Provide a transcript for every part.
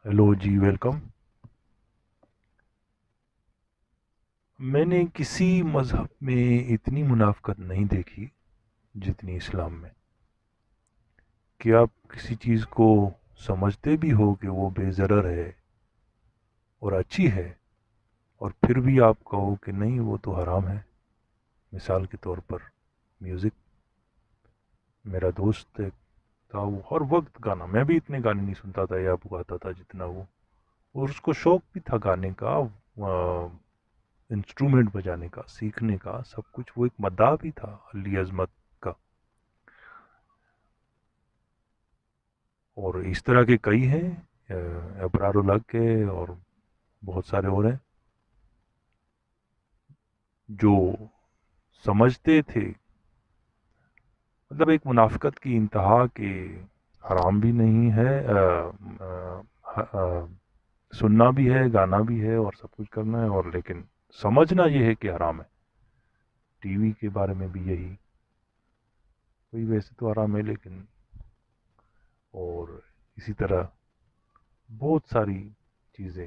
Hello جی welcome. میں نے کسی مذہب میں اتنی منافقت نہیں دیکھی جتنی اسلام میں. کہ آپ کسی چیز کو سمجھتے بھی ہو کہ وہ بے ضرر ہے اور اچھی ہے، اور پھر بھی آپ کہو کہ نہیں وہ تو حرام ہے. مثال کے طور پر میوزک. میرا دوست ایک تھا، وہ ہر وقت گانا، میں بھی اتنے گانے نہیں سنتا تھا یا گاتا تھا جتنا وہ. اور اس کو شوق بھی تھا گانے کا، انسٹرومنٹ بجانے کا، سیکھنے کا، سب کچھ. وہ ایک مداح بھی تھا علی عظمت کا. اور اس طرح کے کئی ہیں، ابرار الحق کے اور بہت سارے اور ہیں جو سمجھتے تھے. مطلب ایک منافقت کی انتہا کہ حرام بھی نہیں ہے، سننا بھی ہے، گانا بھی ہے اور سب کچھ کرنا ہے، اور لیکن سمجھنا یہ ہے کہ حرام ہے. ٹی وی کے بارے میں بھی یہی. کوئی ویسے تو حرام ہے لیکن. اور اسی طرح بہت ساری چیزیں.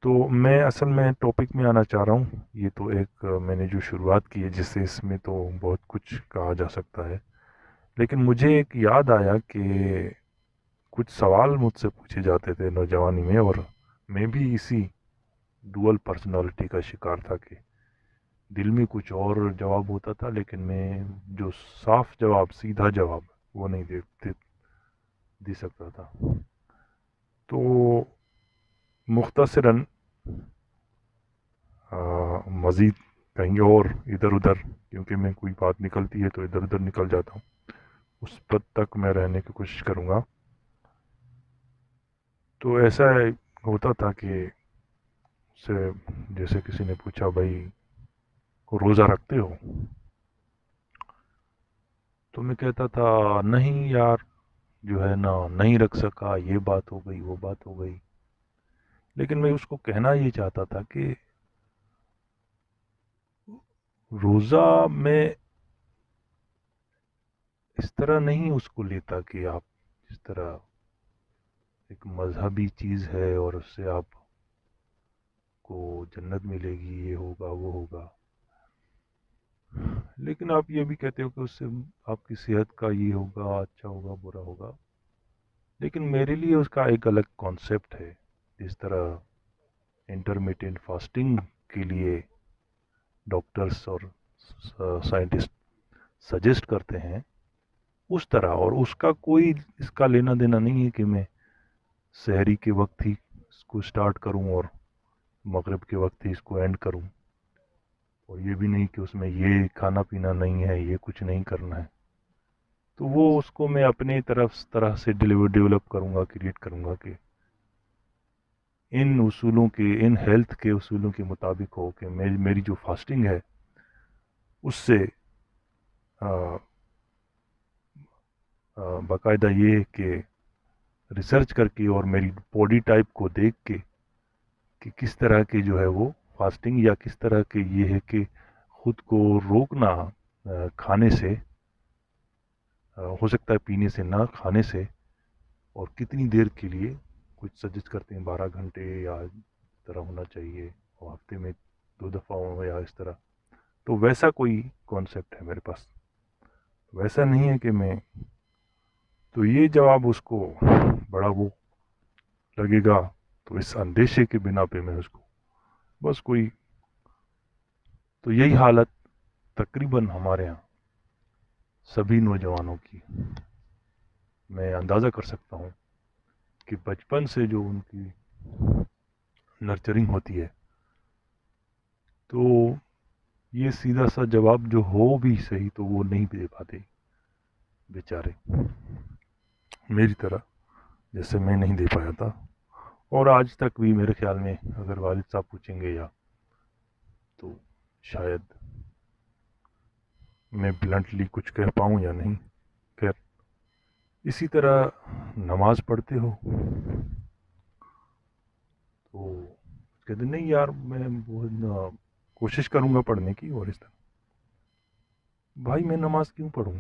تو میں اصل میں ٹاپک میں آنا چاہ رہا ہوں. یہ تو ایک میں نے جو شروعات کی ہے جس سے اس میں تو بہت کچھ کہا جا سکتا ہے. لیکن مجھے ایک یاد آیا کہ کچھ سوال مجھ سے پوچھے جاتے تھے نوجوانی میں، اور میں بھی اسی ڈوئل پرسنالٹی کا شکار تھا کہ دل میں کچھ اور جواب ہوتا تھا، لیکن میں جو صاف جواب، سیدھا جواب وہ نہیں دے سکتا تھا. تو مختصراً مزید کہیں اور ادھر ادھر، کیونکہ میں کوئی بات نکلتی ہے تو ادھر ادھر نکل جاتا ہوں، اس پد تک میں رہنے کی کوشش کروں گا. تو ایسا ہوتا تھا کہ سے جیسے کسی نے پوچھا بھائی کو روزہ رکھتے ہو؟ تو میں کہتا تھا نہیں یار، جو ہے نا نہیں رکھ سکا، یہ بات ہو گئی وہ بات ہو گئی. لیکن میں اس کو کہنا یہ چاہتا تھا کہ روزہ میں اس طرح نہیں اس کو لیتا کہ آپ اس طرح ایک مذہبی چیز ہے اور اس سے آپ کو جنت ملے گی، یہ ہوگا وہ ہوگا. لیکن آپ یہ بھی کہتے ہو کہ اس سے آپ کی صحت کا یہ ہوگا، اچھا ہوگا برا ہوگا. لیکن میرے لیے اس کا ایک الگ کانسیپٹ ہے. جس طرح انٹرمیٹنٹ فاسٹنگ کے لیے ڈاکٹرز اور سائنٹسٹ سجیسٹ کرتے ہیں، اس طرح. اور اس کا کوئی اس کا لینا دینا نہیں ہے کہ میں سحری کے وقت ہی اس کو سٹارٹ کروں اور مغرب کے وقت ہی اس کو اینڈ کروں. اور یہ بھی نہیں کہ اس میں یہ کھانا پینا نہیں ہے، یہ کچھ نہیں کرنا ہے. تو وہ اس کو میں اپنے طرح سے ڈیولپ کروں گا، کریٹ کروں گا کہ ان اصولوں کے، ان ہیلتھ کے اصولوں کے مطابق ہو کہ میری جو فاسٹنگ ہے اس سے باقاعدہ یہ کہ ریسرچ کر کے اور میری باڈی ٹائپ کو دیکھ کے کہ کس طرح کے جو ہے وہ فاسٹنگ، یا کس طرح کے یہ ہے کہ خود کو روکنا کھانے سے، ہو سکتا ہے پینے سے، نہ کھانے سے. اور کتنی دیر کے لیے کچھ سجیسٹ کرتے ہیں 12 گھنٹے یا اس طرح ہونا چاہیے، اور ہفتے میں 2 دفعہ ہو یا اس طرح. تو ویسا کوئی کانسیپٹ ہے میرے پاس. ویسا نہیں ہے کہ میں. تو یہ جواب اس کو بڑا وہ لگے گا، تو اس اندیشے کے بنا پہ میں اس کو بس کوئی. تو یہی حالت تقریباً ہمارے ہاں سبھی نوجوانوں کی میں اندازہ کر سکتا ہوں کہ بچپن سے جو ان کی نرچرنگ ہوتی ہے، تو یہ سیدھا سا جواب جو ہو بھی صحیح تو وہ نہیں دے پاتے بیچارے، میری طرح جیسے میں نہیں دے پایا تھا. اور آج تک بھی میرے خیال میں اگر والد صاحب پوچھیں گے یا تو شاید میں بلنٹلی کچھ کہہ پاؤں یا نہیں. خیر، اسی طرح نماز پڑھتے ہو؟ تو کہتے نہیں یار میں بہت کوشش کروں گا پڑھنے کی. اور اس طرح بھائی میں نماز کیوں پڑھوں؟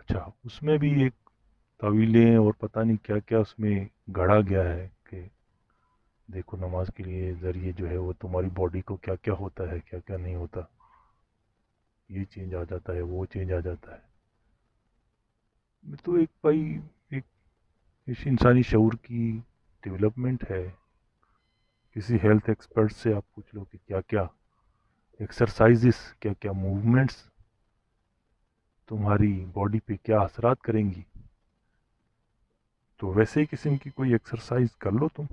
اچھا اس میں بھی ایک طویلیں اور پتہ نہیں کیا کیا اس میں گڑھا گیا ہے کہ دیکھو نماز کے لیے ذریعے جو ہے وہ تمہاری باڈی کو کیا کیا ہوتا ہے کیا کیا نہیں ہوتا، یہ چینج آ جاتا ہے وہ چینج آ جاتا ہے. تو ایک بھائی ایک اس انسانی شعور کی ڈیولپمنٹ ہے. کسی ہیلتھ ایکسپرٹ سے آپ پوچھ لو کہ کیا کیا ایکسرسائزز کیا کیا موومنٹس تمہاری باڈی پہ کیا اثرات کریں گی، تو ویسے ہی قسم کی کوئی ایکسرسائز کر لو تم.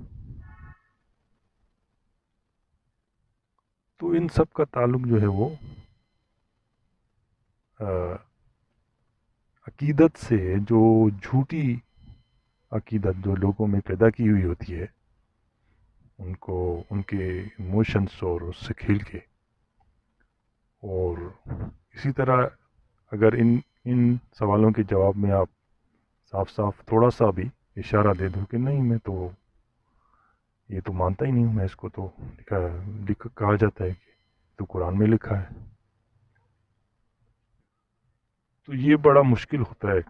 تو ان سب کا تعلق جو ہے وہ عقیدت سے، جو جھوٹی عقیدت جو لوگوں میں پیدا کی ہوئی ہوتی ہے ان کو ان کے ایموشنس اور اس سے کھیل کے. اور اسی طرح اگر ان سوالوں کے جواب میں آپ صاف صاف تھوڑا سا بھی اشارہ دے دو کہ نہیں میں تو یہ تو مانتا ہی نہیں ہوں، میں اس کو تو کہا جاتا ہے کہ تو قرآن میں لکھا ہے، تو یہ بڑا مشکل ہوتا ہے.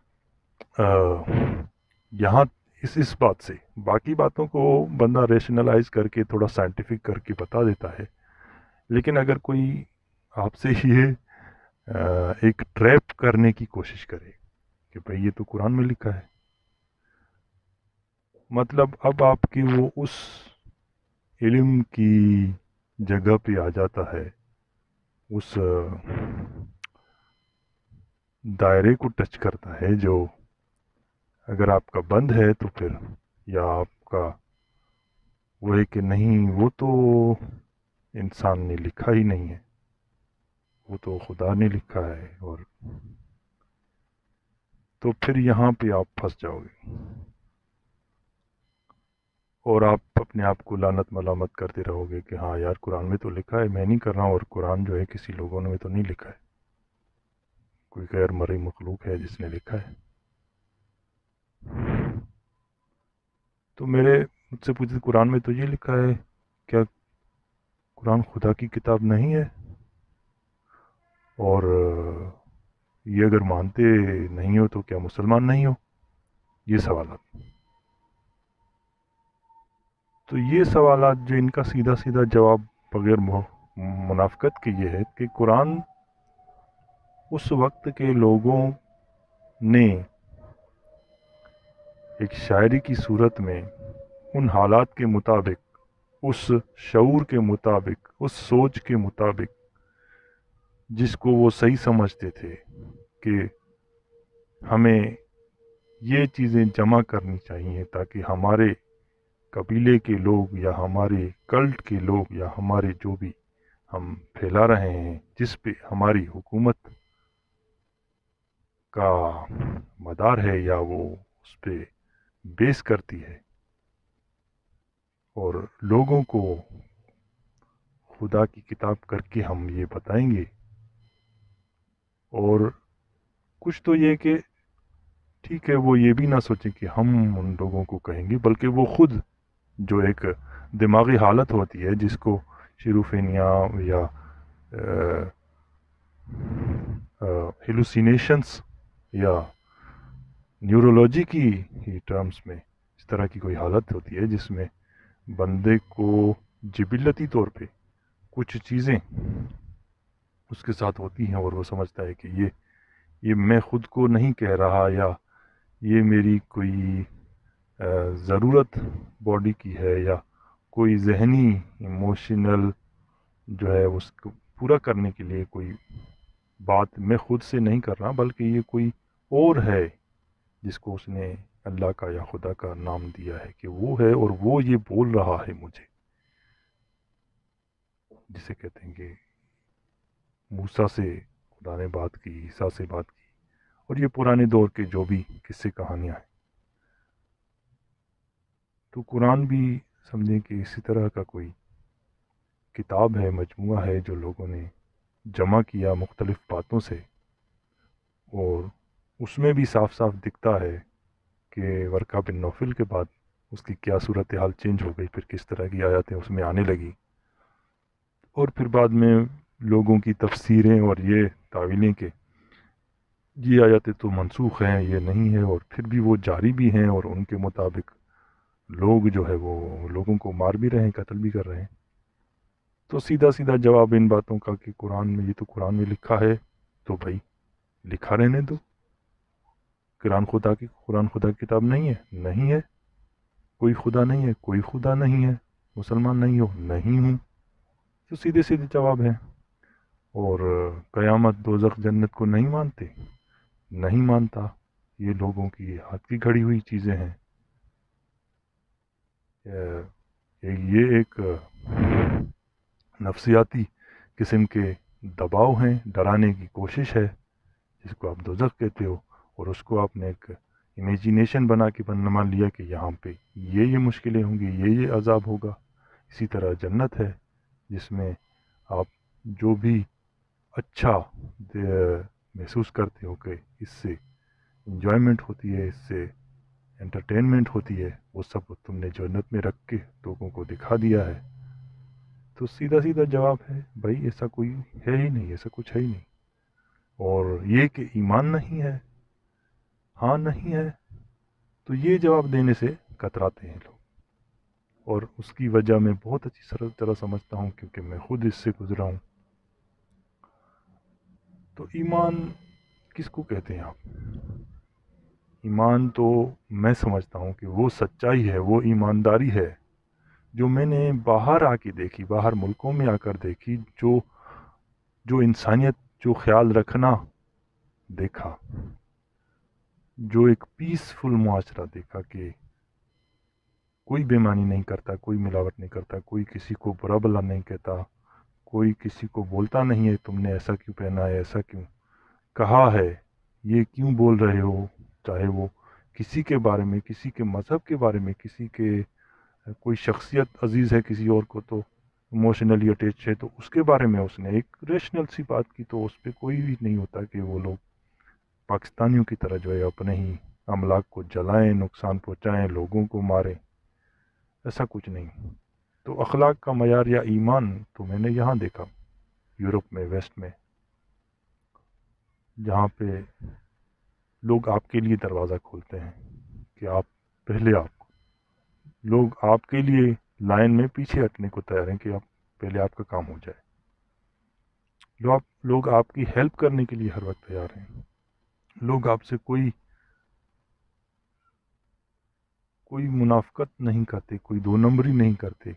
یہاں اس بات سے باقی باتوں کو بندہ ریشنلائز کر کے تھوڑا سائنٹیفک کر کے بتا دیتا ہے، لیکن اگر کوئی آپ سے یہ ایک ٹریپ کرنے کی کوشش کرے کہ بھئی یہ تو قرآن میں لکھا ہے، مطلب اب آپ کی وہ اس علم کی جگہ پہ آ جاتا ہے، اس دائرے کو ٹچ کرتا ہے جو اگر آپ کا بند ہے تو پھر یا آپ کا وہ ہے کہ نہیں وہ تو انسان نے لکھا ہی نہیں ہے، وہ تو خدا نے لکھا ہے، اور تو پھر یہاں پہ آپ پھنس جاؤ گے اور آپ اپنے آپ کو لعنت ملامت کرتے رہو گے کہ ہاں یار قرآن میں تو لکھا ہے، میں نہیں کر رہا ہوں، اور قرآن جو ہے کسی لوگوں نے تو نہیں لکھا ہے، کوئی غیر مرئی مخلوق ہے جس نے لکھا ہے. تو مجھ سے پوچھتے قرآن میں تو یہ لکھا ہے، کیا قرآن خدا کی کتاب نہیں ہے؟ اور یہ اگر مانتے نہیں ہو تو کیا مسلمان نہیں ہو؟ یہ سوالات. تو یہ سوالات جو ان کا سیدھا سیدھا جواب بغیر منافقت کے یہ ہے کہ قرآن اس وقت کے لوگوں نے ایک شاعری کی صورت میں ان حالات کے مطابق، اس شعور کے مطابق، اس سوچ کے مطابق جس کو وہ صحیح سمجھتے تھے کہ ہمیں یہ چیزیں جمع کرنی چاہیے تاکہ ہمارے قبیلے کے لوگ یا ہمارے کلٹ کے لوگ یا ہمارے جو بھی ہم پھیلا رہے ہیں، جس پہ ہماری حکومت کا مدار ہے یا وہ اس پہ بیس کرتی ہے، اور لوگوں کو خدا کی کتاب کر کے ہم یہ بتائیں گے. اور کچھ تو یہ کہ ٹھیک ہے وہ یہ بھی نہ سوچیں کہ ہم ان لوگوں کو کہیں گے، بلکہ وہ خود جو ایک دماغی حالت ہوتی ہے جس کو شیروفینیا یا ہیلوسینیشنس یا نیورولوجی کی ہی ٹرمز میں اس طرح کی کوئی حالت ہوتی ہے جس میں بندے کو جبلتی طور پہ کچھ چیزیں اس کے ساتھ ہوتی ہیں اور وہ سمجھتا ہے کہ یہ میں خود کو نہیں کہہ رہا، یا یہ میری کوئی ضرورت باڈی کی ہے، یا کوئی ذہنی ایموشنل جو ہے اس کو پورا کرنے کے لیے کوئی بات میں خود سے نہیں کر رہا، بلکہ یہ کوئی اور ہے جس کو اس نے اللہ کا یا خدا کا نام دیا ہے کہ وہ ہے اور وہ یہ بول رہا ہے مجھے، جسے کہتے ہیں کہ موسیٰ سے خدا نے بات کی، عیسیٰ سے بات کی، اور یہ پرانے دور کے جو بھی قصے کہانیاں ہیں. تو قرآن بھی سمجھیں کہ اسی طرح کا کوئی کتاب ہے، مجموعہ ہے جو لوگوں نے جمع کیا مختلف باتوں سے، اور اس میں بھی صاف صاف دکھتا ہے کہ ورقہ بن نوفل کے بعد اس کی کیا صورتحال چینج ہو گئی، پھر کس طرح کی آیاتیں اس میں آنے لگی، اور پھر بعد میں لوگوں کی تفسیریں اور یہ تعویلیں کہ یہ آیتیں تو منسوخ ہیں، یہ نہیں ہے، اور پھر بھی وہ جاری بھی ہیں، اور ان کے مطابق لوگ جو ہے وہ لوگوں کو مار بھی رہے ہیں، قتل بھی کر رہے ہیں۔ تو سیدھا سیدھا جواب ان باتوں کا کہ قرآن میں، یہ تو قرآن میں لکھا ہے، تو بھائی لکھا رہنے دو۔ قرآن خدا کی کتاب نہیں ہے؟ نہیں ہے۔ کوئی خدا نہیں ہے؟ کوئی خدا نہیں ہے۔ مسلمان نہیں ہو؟ نہیں ہوں۔ تو سیدھے سیدھے جواب ہیں۔ اور قیامت، دوزخ، جنت کو نہیں مانتے؟ نہیں مانتا۔ یہ لوگوں کی ہاتھ کی گھڑی ہوئی چیزیں ہیں۔ یہ ایک نفسیاتی قسم کے دباؤ ہیں، ڈرانے کی کوشش ہے، جس کو آپ دوزخ کہتے ہو، اور اس کو آپ نے ایک امیجینیشن بنا کے مان لیا کہ یہاں پہ یہ مشکلیں ہوں گی، یہ عذاب ہوگا۔ اسی طرح جنت ہے، جس میں آپ جو بھی اچھا محسوس کرتے ہو کہ اس سے انجوائمنٹ ہوتی ہے، اس سے انٹرٹینمنٹ ہوتی ہے، وہ سب تم نے جنت میں رکھ کے لوگوں کو دکھا دیا ہے۔ تو سیدھا سیدھا جواب ہے بھائی ایسا کوئی ہے ہی نہیں، ایسا کچھ ہے ہی نہیں۔ اور یہ کہ ایمان نہیں ہے، ہاں نہیں ہے، تو یہ جواب دینے سے کتراتے ہیں لوگ، اور اس کی وجہ میں بہت اچھی طرح سمجھتا ہوں، کیونکہ میں خود اس سے گزرا ہوں۔ تو ایمان کس کو کہتے ہیں آپ؟ ایمان تو میں سمجھتا ہوں کہ وہ سچائی ہے، وہ ایمانداری ہے جو میں نے باہر آ کے دیکھی، باہر ملکوں میں آ کر دیکھی، جو انسانیت، جو خیال رکھنا دیکھا، جو ایک پیسفل معاشرہ دیکھا کہ کوئی بےمانی نہیں کرتا، کوئی ملاوٹ نہیں کرتا، کوئی کسی کو برا بھلا نہیں کہتا، کوئی کسی کو بولتا نہیں ہے تم نے ایسا کیوں پہنا ہے، ایسا کیوں کہا ہے، یہ کیوں بول رہے ہو، چاہے وہ کسی کے بارے میں، کسی کے مذہب کے بارے میں، کسی کے کوئی شخصیت عزیز ہے کسی اور کو تو ایموشنلی اٹیچ ہے، تو اس کے بارے میں اس نے ایک ریشنل سی بات کی، تو اس پہ کوئی بھی نہیں ہوتا کہ وہ لوگ پاکستانیوں کی طرح جو ہے اپنے ہی املاک کو جلائیں، نقصان پہنچائیں، لوگوں کو ماریں۔ ایسا کچھ نہیں۔ تو اخلاق کا معیار یا ایمان تو میں نے یہاں دیکھا، یورپ میں، ویسٹ میں، جہاں پہ لوگ آپ کے لیے دروازہ کھولتے ہیں کہ آپ پہلے، لوگ آپ کے لیے لائن میں پیچھے ہٹنے کو تیار ہیں کہ آپ پہلے آپ کا کام ہو جائے۔ لوگ آپ کی ہیلپ کرنے کے لیے ہر وقت تیار ہیں۔ لوگ آپ سے کوئی منافقت نہیں کرتے، کوئی دو نمبری نہیں کرتے۔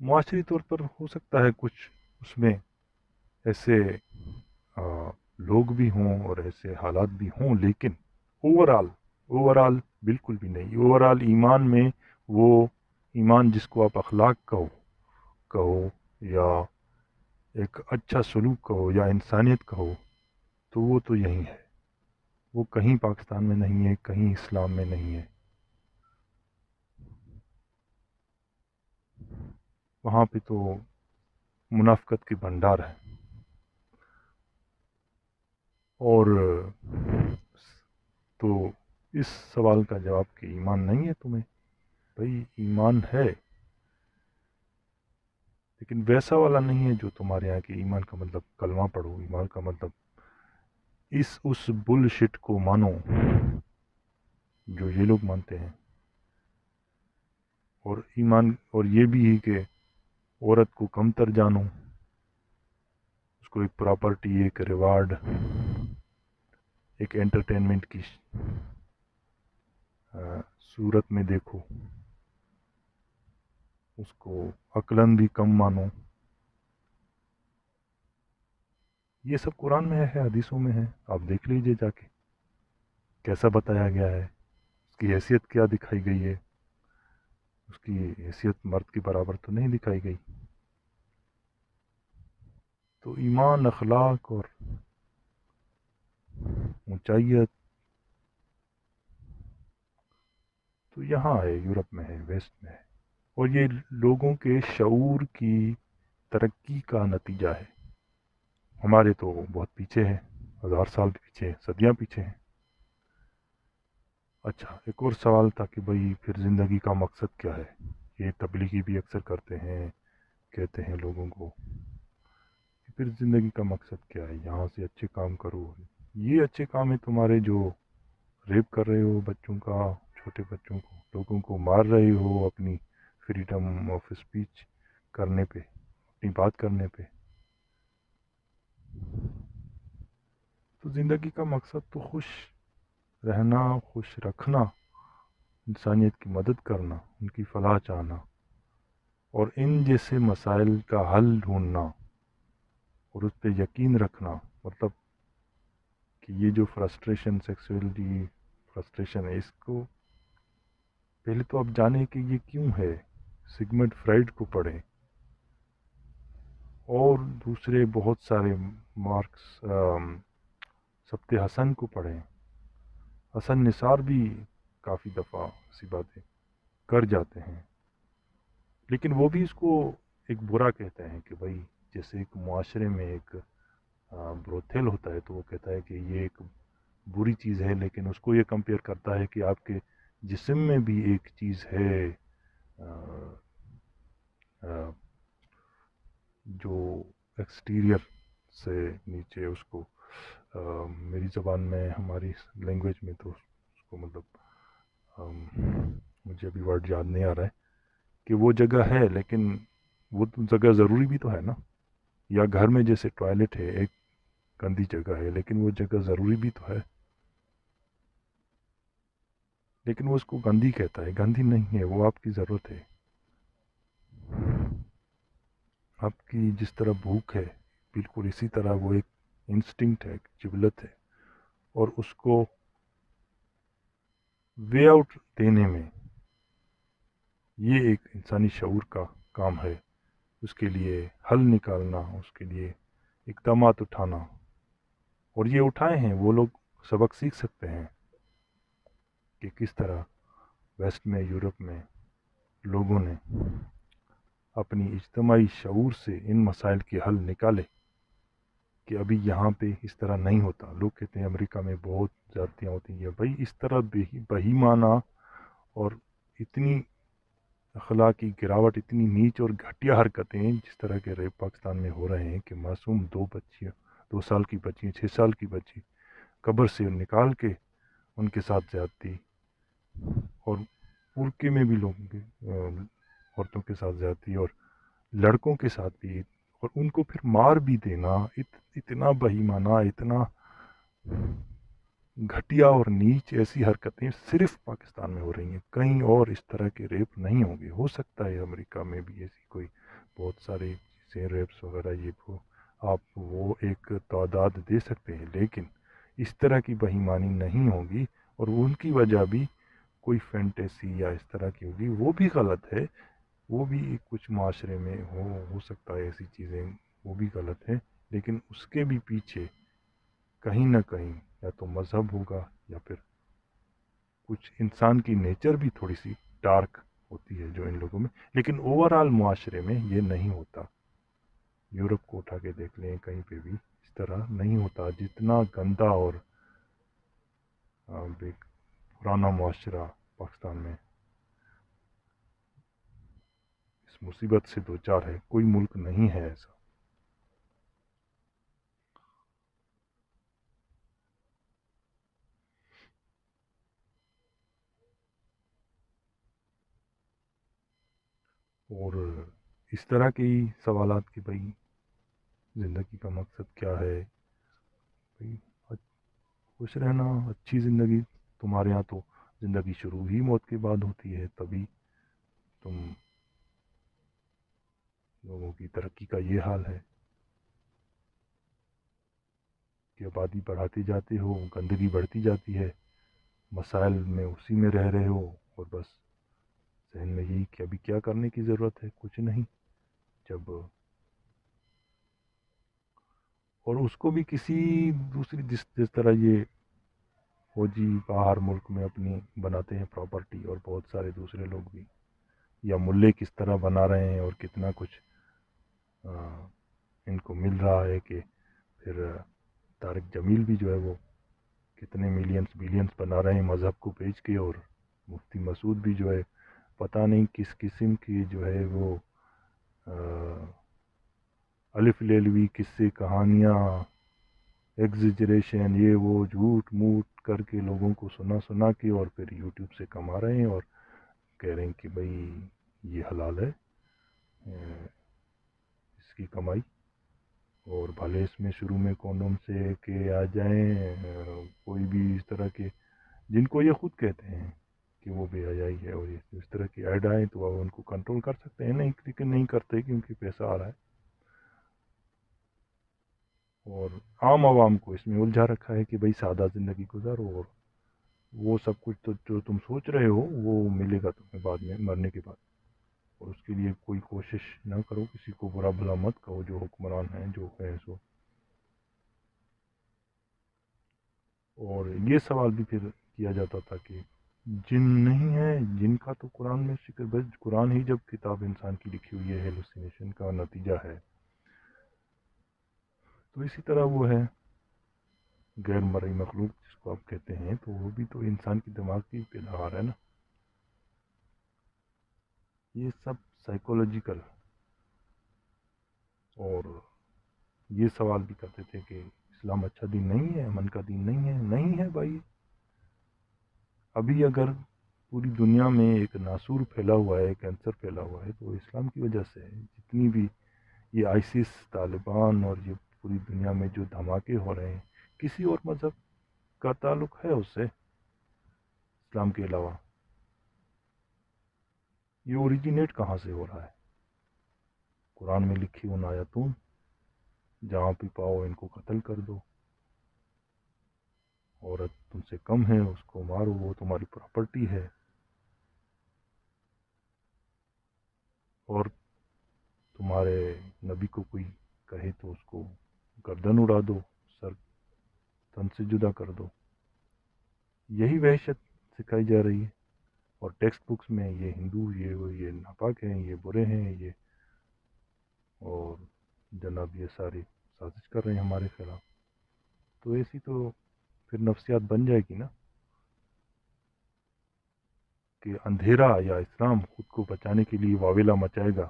معاشری طور پر ہو سکتا ہے کچھ اس میں ایسے لوگ بھی ہوں اور ایسے حالات بھی ہوں، لیکن اوورال بالکل بھی نہیں۔ اوورال ایمان میں، وہ ایمان جس کو آپ اخلاق کہو یا ایک اچھا سلوک کہو یا انسانیت کہو، تو وہ تو یہی ہے۔ وہ کہیں پاکستان میں نہیں ہے، کہیں اسلام میں نہیں ہے۔ وہاں پہ تو منافقت کے بھنڈار ہے۔ اور تو اس سوال کا جواب کہ ایمان نہیں ہے تمہیں، بھائی ایمان ہے، لیکن ویسا والا نہیں ہے جو تمہارے یہاں کے ایمان کا مطلب کلمہ پڑھو، ایمان کا مطلب اس بل شٹ کو مانو جو یہ لوگ مانتے ہیں۔ اور ایمان، اور یہ بھی ہے کہ عورت کو کم تر جانو، اس کو ایک پراپرٹی، ایک ریوارڈ، ایک انٹرٹینمنٹ کی صورت میں دیکھو، اس کو عقلاً بھی کم مانو۔ یہ سب قرآن میں ہے، حدیثوں میں ہے، آپ دیکھ لیجئے جا کے کیسا بتایا گیا ہے، اس کی حیثیت کیا دکھائی گئی ہے۔ اس کی حیثیت مرد کے برابر تو نہیں دکھائی گئی۔ تو ایمان، اخلاق اور اونچائیت تو یہاں ہے، یورپ میں ہے، ویسٹ میں ہے، اور یہ لوگوں کے شعور کی ترقی کا نتیجہ ہے۔ ہمارے تو بہت پیچھے ہیں، 1000 سال پیچھے، صدیاں پیچھے ہیں۔ اچھا، ایک اور سوال تھا کہ بھئی پھر زندگی کا مقصد کیا ہے؟ یہ تبلیغی بھی اکثر کرتے ہیں، کہتے ہیں لوگوں کو کہ پھر زندگی کا مقصد کیا ہے؟ یہاں سے اچھے کام کرو، یہ اچھے کام ہے تمہارے جو ریپ کر رہے ہو بچوں کا، چھوٹے بچوں کو، لوگوں کو مار رہے ہو اپنی فریڈم آف اسپیچ کرنے پہ، اپنی بات کرنے پہ؟ تو زندگی کا مقصد تو خوش رہنا، خوش رکھنا، انسانیت کی مدد کرنا، ان کی فلاح چاہنا، اور ان جیسے مسائل کا حل ڈھونڈنا اور اس پہ یقین رکھنا۔ مطلب کہ یہ جو فرسٹریشن، سیکسولیٹی فرسٹریشن ہے، اس کو پہلے تو آپ جانیں کہ یہ کیوں ہے، سگمنڈ فرائڈ کو پڑھیں، اور دوسرے بہت سارے مارکس، سبت حسن کو پڑھیں۔ حسن نثار بھی کافی دفعہ ایسی باتیں کر جاتے ہیں، لیکن وہ بھی اس کو ایک برا کہتے ہیں کہ بھائی جیسے ایک معاشرے میں ایک بروتھل ہوتا ہے تو وہ کہتا ہے کہ یہ ایک بری چیز ہے، لیکن اس کو یہ کمپیئر کرتا ہے کہ آپ کے جسم میں بھی ایک چیز ہے جو ایکسٹیریئر سے نیچے اس کو میری زبان میں، ہماری لینگویج میں تو اس کو مطلب مجھے ابھی ورڈ یاد نہیں آ رہا ہے کہ وہ جگہ ہے، لیکن وہ جگہ ضروری بھی تو ہے نا، یا گھر میں جیسے ٹوائلٹ ہے ایک گندی جگہ ہے لیکن وہ جگہ ضروری بھی تو ہے، لیکن وہ اس کو گندی کہتا ہے، گندی نہیں ہے، وہ آپ کی ضرورت ہے، آپ کی جس طرح بھوک ہے بالکل اسی طرح وہ ایک انسٹنکٹ ہے، ایک جبلت ہے، اور اس کو وے آؤٹ دینے میں یہ ایک انسانی شعور کا کام ہے، اس کے لیے حل نکالنا، اس کے لیے اقدامات اٹھانا، اور یہ اٹھائے ہیں وہ لوگ، سبق سیکھ سکتے ہیں کہ کس طرح ویسٹ میں، یورپ میں لوگوں نے اپنی اجتماعی شعور سے ان مسائل کے حل نکالے کہ ابھی یہاں پہ اس طرح نہیں ہوتا۔ لوگ کہتے ہیں امریکہ میں بہت زیادتیاں ہوتی ہیں، بھائی اس طرح بہیمانہ اور اتنی اخلاقی گراوٹ، اتنی نیچ اور گھٹیا حرکتیں جس طرح کے ریپ پاکستان میں ہو رہے ہیں کہ معصوم دو بچیاں، 2 سال کی بچی، 6 سال کی بچی قبر سے نکال کے ان کے ساتھ زیادتی، اور برقعے میں بھی لوگوں کے عورتوں کے ساتھ زیادتی، اور لڑکوں کے ساتھ بھی، اور ان کو پھر مار بھی دینا، اتنا بہیمانہ، اتنا گھٹیا اور نیچ ایسی حرکتیں صرف پاکستان میں ہو رہی ہیں، کہیں اور اس طرح کے ریپ نہیں ہوں گے۔ ہو سکتا ہے امریکہ میں بھی ایسی کوئی بہت ساری چیزیں، ریپس وغیرہ، یہ وہ آپ وہ ایک تعداد دے سکتے ہیں، لیکن اس طرح کی بہیمانی نہیں ہوگی، اور ان کی وجہ بھی کوئی فینٹیسی یا اس طرح کی ہوگی، وہ بھی غلط ہے، وہ بھی کچھ معاشرے میں ہو سکتا ہے ایسی چیزیں، وہ بھی غلط ہے، لیکن اس کے بھی پیچھے کہیں نہ کہیں یا تو مذہب ہوگا، یا پھر کچھ انسان کی نیچر بھی تھوڑی سی ڈارک ہوتی ہے جو ان لوگوں میں، لیکن اوورآل معاشرے میں یہ نہیں ہوتا۔ یورپ کو اٹھا کے دیکھ لیں، کہیں پہ بھی اس طرح نہیں ہوتا، جتنا گندا اور پرانا معاشرہ پاکستان میں اس مصیبت سے دوچار ہے، کوئی ملک نہیں ہے ایسا۔ اور اس طرح کے ہی سوالات کہ بھائی زندگی کا مقصد کیا ہے، بھائی خوش رہنا، اچھی زندگی، تمہارے ہاں تو زندگی شروع ہی موت کے بعد ہوتی ہے، تبھی تم لوگوں کی ترقی کا یہ حال ہے کہ آبادی بڑھاتے جاتے ہو، گندگی بڑھتی جاتی ہے، مسائل میں اسی میں رہ رہے ہو، اور بس ذہن میں یہی کہ ابھی کیا کرنے کی ضرورت ہے، کچھ نہیں، جب اور اس کو بھی کسی دوسری جس طرح یہ فوجی باہر ملک میں اپنی بناتے ہیں پراپرٹی، اور بہت سارے دوسرے لوگ بھی، یا ملے کس طرح بنا رہے ہیں، اور کتنا کچھ ان کو مل رہا ہے، کہ پھر طارق جمیل بھی جو ہے وہ کتنے ملینز بلینز بنا رہے ہیں مذہب کو بیچ کے، اور مفتی مسعود بھی جو ہے پتہ نہیں کس قسم کی جو ہے وہ الف لیلوی قصے کہانیاں ایگزیجریشن یہ وہ جھوٹ موٹ کر کے لوگوں کو سنا سنا کے اور پھر یوٹیوب سے کما رہے ہیں اور کہہ رہے ہیں کہ بھائی یہ حلال ہے اس کی کمائی، اور بھلے اس میں شروع میں کونڈوم سے کہ آ جائیں کوئی بھی اس طرح کے جن کو یہ خود کہتے ہیں کہ وہ بے حیائی ہے، اور اس طرح کی ایڈ آئیں تو وہ ان کو کنٹرول کر سکتے ہیں، نہیں لیکن نہیں کرتے کیونکہ پیسہ آ رہا ہے، اور عام عوام کو اس میں الجھا رکھا ہے کہ بھائی سادہ زندگی گزارو، اور وہ سب کچھ تو جو تم سوچ رہے ہو وہ ملے گا تمہیں بعد میں مرنے کے بعد، اور اس کے لیے کوئی کوشش نہ کرو، کسی کو برا بھلا مت کہو، جو حکمران ہیں جو ہے سو۔ اور یہ سوال بھی پھر کیا جاتا تھا کہ جن نہیں ہے، جن کا تو قرآن میں ذکر، بس قرآن ہی جب کتاب انسان کی لکھی ہوئی ہے ہیلوسینیشن کا نتیجہ ہے، تو اسی طرح وہ ہے غیر مرئی مخلوق جس کو آپ کہتے ہیں، تو وہ بھی تو انسان کی دماغ کی پیداوار ہے نا۔ یہ سب سائیکولوجیکل، اور یہ سوال بھی کرتے تھے کہ اسلام اچھا دین نہیں ہے، امن کا دین نہیں ہے، نہیں ہے بھائی۔ ابھی اگر پوری دنیا میں ایک ناسور پھیلا ہوا ہے، کینسر پھیلا ہوا ہے، تو اسلام کی وجہ سے ہے۔ جتنی بھی یہ آئسس، طالبان اور یہ پوری دنیا میں جو دھماکے ہو رہے ہیں، کسی اور مذہب کا تعلق ہے اس سے اسلام کے علاوہ؟ یہ اوریجنیٹ کہاں سے ہو رہا ہے؟ قرآن میں لکھی ان آیاتوں، جہاں بھی پاؤ ان کو قتل کر دو، عورت تم سے کم ہے اس کو مارو، وہ تمہاری پراپرٹی ہے، اور تمہارے نبی کو کوئی کہے تو اس کو گردن اڑا دو، سر تن سے جدا کر دو۔ یہی وحشت سکھائی جا رہی ہے، اور ٹیکسٹ بکس میں یہ ہندو، یہ ناپاک ہیں، یہ برے ہیں، یہ، اور جناب یہ ساری سازش کر رہے ہیں ہمارے خلاف۔ تو ایسی تو پھر نفسیات بن جائے گی نا کہ اندھیرا یا اسلام خود کو بچانے کے لیے واویلا مچائے گا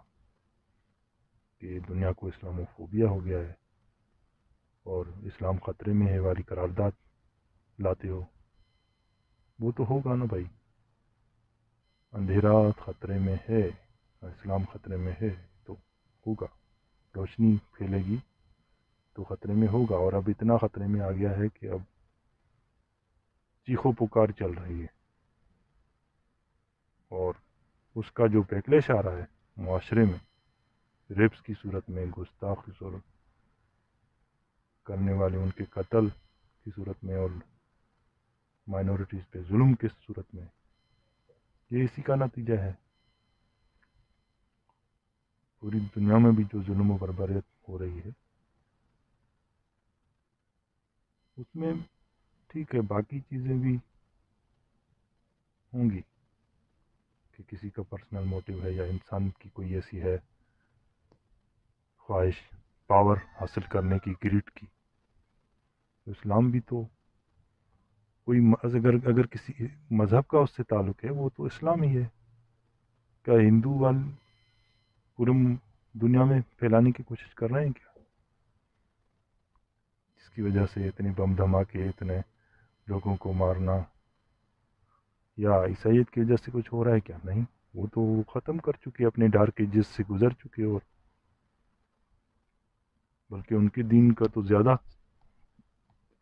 کہ دنیا کو اسلاموفوبیا ہو گیا ہے اور اسلام خطرے میں ہے والی قرارداد لاتے ہو۔ وہ تو ہوگا نا بھائی، اندھیرا خطرے میں ہے، اسلام خطرے میں ہے تو ہوگا، روشنی پھیلے گی تو خطرے میں ہوگا، اور اب اتنا خطرے میں آ گیا ہے کہ اب چیخو پکار چل رہی ہے، اور اس کا جو بیکلیش آ رہا ہے معاشرے میں، ریپس کی صورت میں، گستاخ کی صورت کرنے والے ان کے قتل کی صورت میں، اور مائنورٹیز پہ ظلم کی صورت میں، یہ اسی کا نتیجہ ہے۔ پوری دنیا میں بھی جو ظلم و بربریت ہو رہی ہے اس میں ٹھیک ہے باقی چیزیں بھی ہوں گی کہ کسی کا پرسنل موٹیو ہے، یا انسان کی کوئی ایسی ہے خواہش پاور حاصل کرنے کی، گریڈ کی۔ اسلام بھی تو کوئی اگر کسی مذہب کا اس سے تعلق ہے وہ تو اسلام ہی ہے۔ کیا ہندو والے پورے دنیا میں پھیلانے کی کوشش کر رہے ہیں کیا، جس کی وجہ سے اتنے بم دھماکے، اتنے لوگوں کو مارنا، یا عیسائیت کی وجہ سے کچھ ہو رہا ہے کیا؟ نہیں، وہ تو ختم کر چکے، اپنے ڈارک ایجز سے گزر چکے، اور بلکہ ان کے دین کا تو زیادہ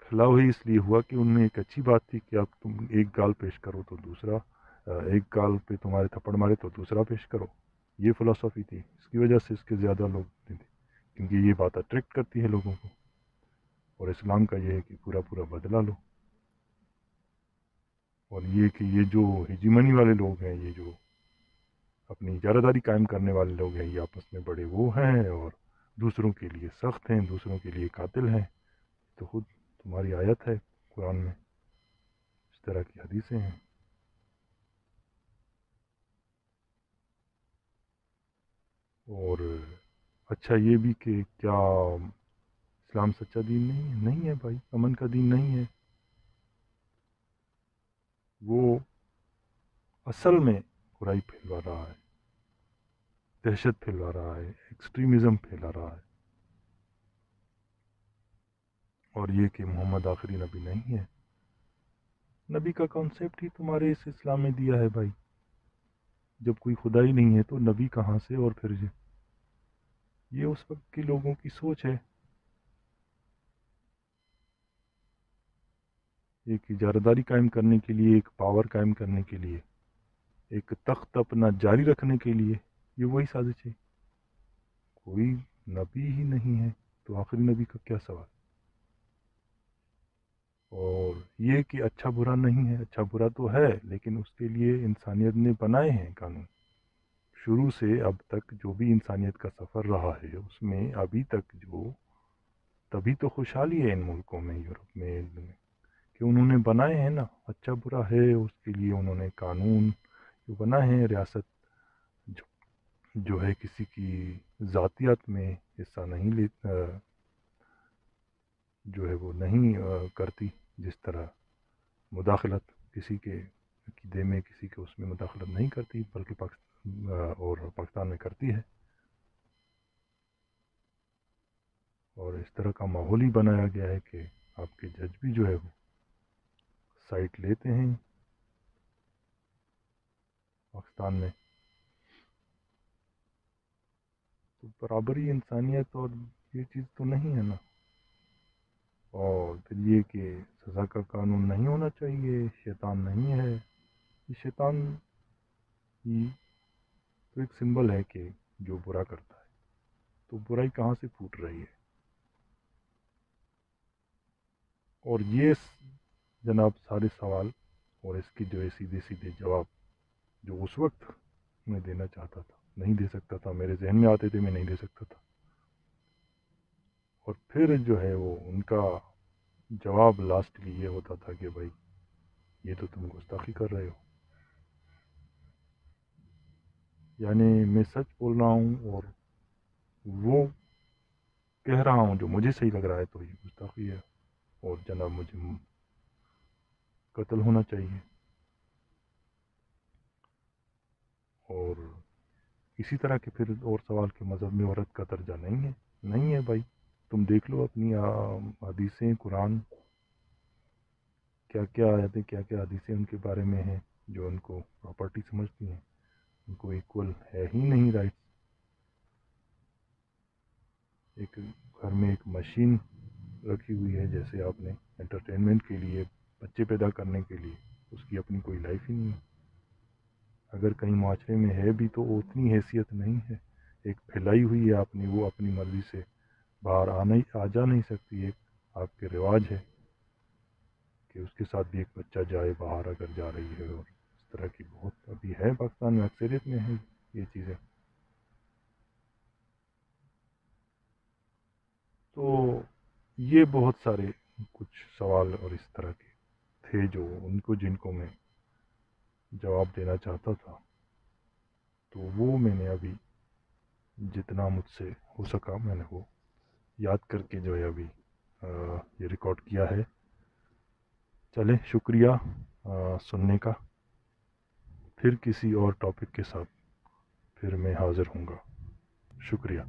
پھیلاؤ ہی اس لیے ہوا کہ ان میں ایک اچھی بات تھی کہ اب تم ایک گال پیش کرو تو دوسرا، ایک گال پہ تمہارے تھپڑ مارے تو دوسرا پیش کرو، یہ فلسفی تھی، اس کی وجہ سے اس کے زیادہ لوگ تھے، کیونکہ یہ بات اٹریکٹ کرتی ہے لوگوں کو، اور اسلام کا یہ ہے کہ پورا پورا بدلہ لو، اور یہ کہ یہ جو ہیجیمنی والے لوگ ہیں، یہ جو اپنی اجارہ داری قائم کرنے والے لوگ ہیں، یہ آپس میں بڑے وہ ہیں، اور دوسروں کے لیے سخت ہیں، دوسروں کے لیے قاتل ہیں، تو خود تمہاری آیت ہے قرآن میں، اس طرح کی حدیثیں ہیں۔ اور اچھا یہ بھی کہ کیا اسلام سچا دین نہیں ہے؟ نہیں ہے بھائی، امن کا دین نہیں ہے، وہ اصل میں برائی پھیلوا رہا ہے، دہشت پھیلا رہا ہے، ایکسٹریمزم پھیلا رہا ہے، اور یہ کہ محمد آخری نبی نہیں ہے۔ نبی کا کانسیپٹ ہی تمہارے اس اسلام میں دیا ہے بھائی، جب کوئی خدا ہی نہیں ہے تو نبی کہاں سے؟ اور پھر یہ اس وقت کے لوگوں کی سوچ ہے، ایک اجارہ قائم کرنے کے لیے، ایک پاور قائم کرنے کے لیے، ایک تخت اپنا جاری رکھنے کے لیے، یہ وہی سازش ہے۔ کوئی نبی ہی نہیں ہے تو آخری نبی کا کیا سوال؟ اور یہ کہ اچھا برا نہیں ہے، اچھا برا تو ہے، لیکن اس کے لیے انسانیت نے بنائے ہیں قانون۔ شروع سے اب تک جو بھی انسانیت کا سفر رہا ہے اس میں ابھی تک تبھی تو خوشحالی ہے ان ملکوں میں، یورپ میں، کہ انہوں نے بنائے ہیں نا، اچھا برا ہے اس کے لیے انہوں نے قانون جو بنائے ہیں۔ ریاست جو ہے کسی کی ذاتیات میں حصہ نہیں جو ہے وہ نہیں کرتی، جس طرح مداخلت کسی کے عقیدے میں، کسی کے اس میں مداخلت نہیں کرتی، بلکہ پاکستان میں کرتی ہے۔ اور اس طرح کا ماحول ہی بنایا گیا ہے کہ آپ کے جج بھی جو ہے وہ سائٹ لیتے ہیں پاکستان میں۔ تو برابری، انسانیت اور یہ چیز تو نہیں ہے نا۔ اور پھر یہ کہ سزا کا قانون نہیں ہونا چاہیے، شیطان نہیں ہے، یہ شیطان ہی تو ایک سمبل ہے کہ جو برا کرتا ہے، تو برائی کہاں سے پھوٹ رہی ہے؟ اور یہ جناب سارے سوال اور اس کے جو ہے سیدھے سیدھے جواب جو اس وقت میں دینا چاہتا تھا، نہیں دے سکتا تھا، میرے ذہن میں آتے تھے، میں نہیں دے سکتا تھا۔ اور پھر جو ہے وہ ان کا جواب لاسٹلی یہ ہوتا تھا کہ بھائی یہ تو تم گستاخی کر رہے ہو، یعنی میں سچ بول رہا ہوں اور وہ کہہ رہا ہوں جو مجھے صحیح لگ رہا ہے، تو یہ گستاخی ہے اور جناب مجھے قتل ہونا چاہیے۔ اور اسی طرح کے پھر اور سوال کے مذہب میں عورت کا درجہ نہیں ہے، نہیں ہے بھائی، تم دیکھ لو اپنی حدیثیں، قرآن، کیا کیا آیتیں، کیا کیا حدیثیں ان کے بارے میں ہیں جو ان کو پراپرٹی سمجھتی ہیں، ان کو ایکول ہے ہی نہیں رائٹس۔ ایک گھر میں ایک مشین رکھی ہوئی ہے، جیسے آپ نے انٹرٹینمنٹ کے لیے، بچے پیدا کرنے کے لیے، اس کی اپنی کوئی لائف ہی نہیں ہے۔ اگر کہیں معاشرے میں ہے بھی تو اتنی حیثیت نہیں ہے، ایک پھیلائی ہوئی ہے آپ نے، وہ اپنی مرضی سے باہر آ جا نہیں سکتی، ایک آپ کے رواج ہے کہ اس کے ساتھ بھی ایک بچہ جائے باہر اگر جا رہی ہے، اور اس طرح کی بہت ابھی ہے پاکستان میں، اکثریت میں ہے یہ چیزیں۔ تو یہ بہت سارے کچھ سوال اور اس طرح کے تھے جو جن کو میں جواب دینا چاہتا تھا، تو وہ میں نے ابھی جتنا مجھ سے ہو سکا میں نے وہ یاد کر کے جو ہے ابھی یہ ریکارڈ کیا ہے۔ چلیں، شکریہ سننے کا۔ پھر کسی اور ٹاپک کے ساتھ پھر میں حاضر ہوں گا۔ شکریہ۔